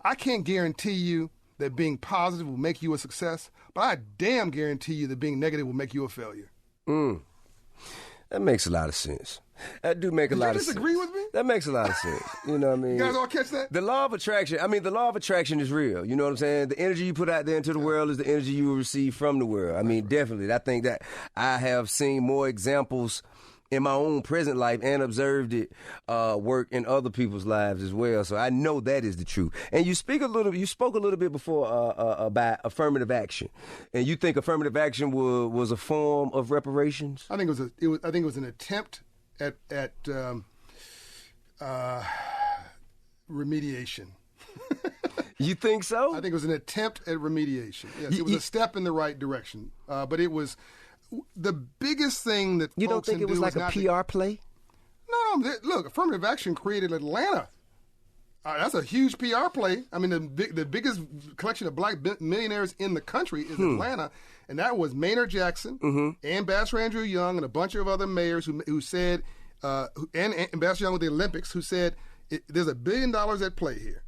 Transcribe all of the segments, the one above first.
I can't guarantee you that being positive will make you a success, but I damn guarantee you that being negative will make you a failure. That makes a lot of sense. That do make a lot of sense. Did you disagree with me? That makes a lot of sense. You know what I mean? You guys all catch that? The law of attraction is real. You know what I'm saying? The energy you put out there into the world is the energy you will receive from the world. I mean, definitely. I think that I have seen more examples in my own present life and observed it work in other people's lives as well. So I know that is the truth. And you spoke a little bit before about affirmative action, and you think affirmative action was a form of reparations? I think it was an attempt at remediation. You think so? I think it was an attempt at remediation. Yes, it was a step in the right direction, but it was. The biggest thing that you don't think it was like a PR play? No. Look, affirmative action created Atlanta. That's a huge PR play. I mean, the biggest collection of black millionaires in the country is Atlanta, and that was Maynard Jackson, Ambassador Andrew Young, and a bunch of other mayors who said, and Ambassador Young with the Olympics, who said there's $1 billion at play here.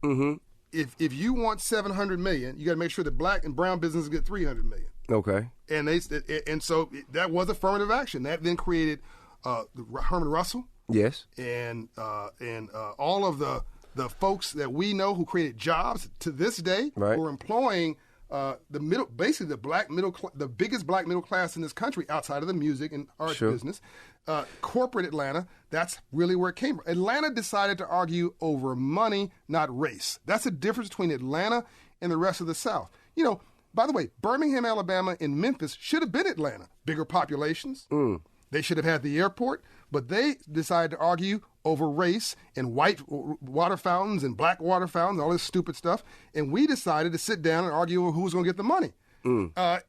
If you want $700 million, you got to make sure that black and brown businesses get $300 million. Okay. And so that was affirmative action. That then created Herman Russell. Yes. And all of the folks that we know who created jobs to this day, right, who are employing the biggest black middle class in this country outside of the music and art business. Corporate Atlanta, that's really where it came from. Atlanta decided to argue over money, not race. That's the difference between Atlanta and the rest of the South. You know, by the way, Birmingham, Alabama, and Memphis should have been Atlanta. Bigger populations. They should have had the airport, but they decided to argue over race and white water fountains and black water fountains, all this stupid stuff. And we decided to sit down and argue over who's going to get the money.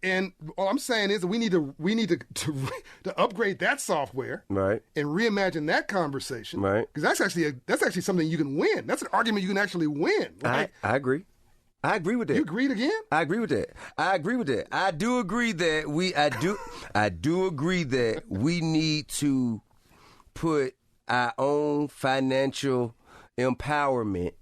And all I'm saying is that we need to upgrade that software, right, and reimagine that conversation, right, because that's actually something you can win. That's an argument you can actually win. Right? I agree. I agree with that. You agreed again? I agree with that. I do agree that I do agree that we need to put our own financial empowerment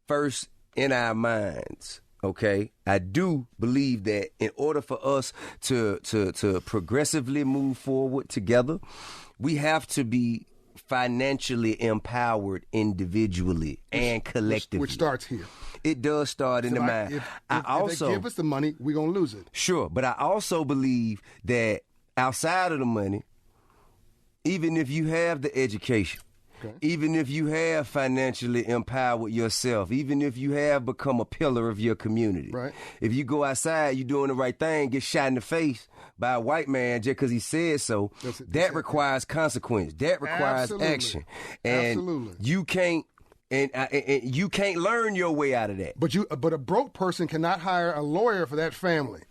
first in our minds. Okay, I do believe that in order for us to progressively move forward together, we have to be financially empowered individually and collectively. Which starts here. It does start in the mind. If they give us the money, we're going to lose it. Sure, but I also believe that outside of the money, even if you have the education, even if you have financially empowered yourself, even if you have become a pillar of your community, right, if you go outside, you're doing the right thing, get shot in the face by a white man just because he said so, that requires consequence. That requires action. And you can't. And you can't learn your way out of that. But a broke person cannot hire a lawyer for that family.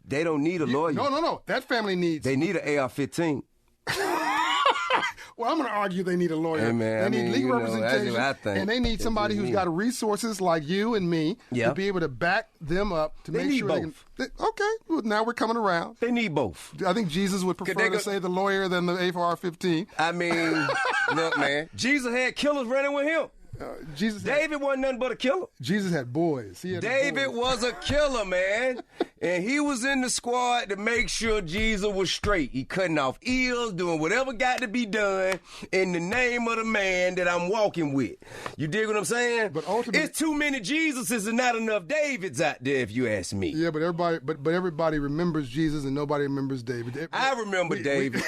They don't need a lawyer. No. That family needs. They need an AR-15. Well, I'm going to argue they need a lawyer. Hey, man, they need legal representation, and they need somebody who's got resources like you and me to be able to back them up to make sure they can. Okay, well, now we're coming around. They need both. I think Jesus would prefer to say the lawyer than the AR-15. I mean, look, man, Jesus had killers running with him. David wasn't nothing but a killer. Jesus had boys. David was a killer, man. And he was in the squad to make sure Jesus was straight. He cutting off ears, doing whatever got to be done in the name of the man that I'm walking with. You dig what I'm saying? But ultimately, it's too many Jesuses and not enough Davids out there, if you ask me. Yeah, but everybody remembers Jesus and nobody remembers David. I remember David.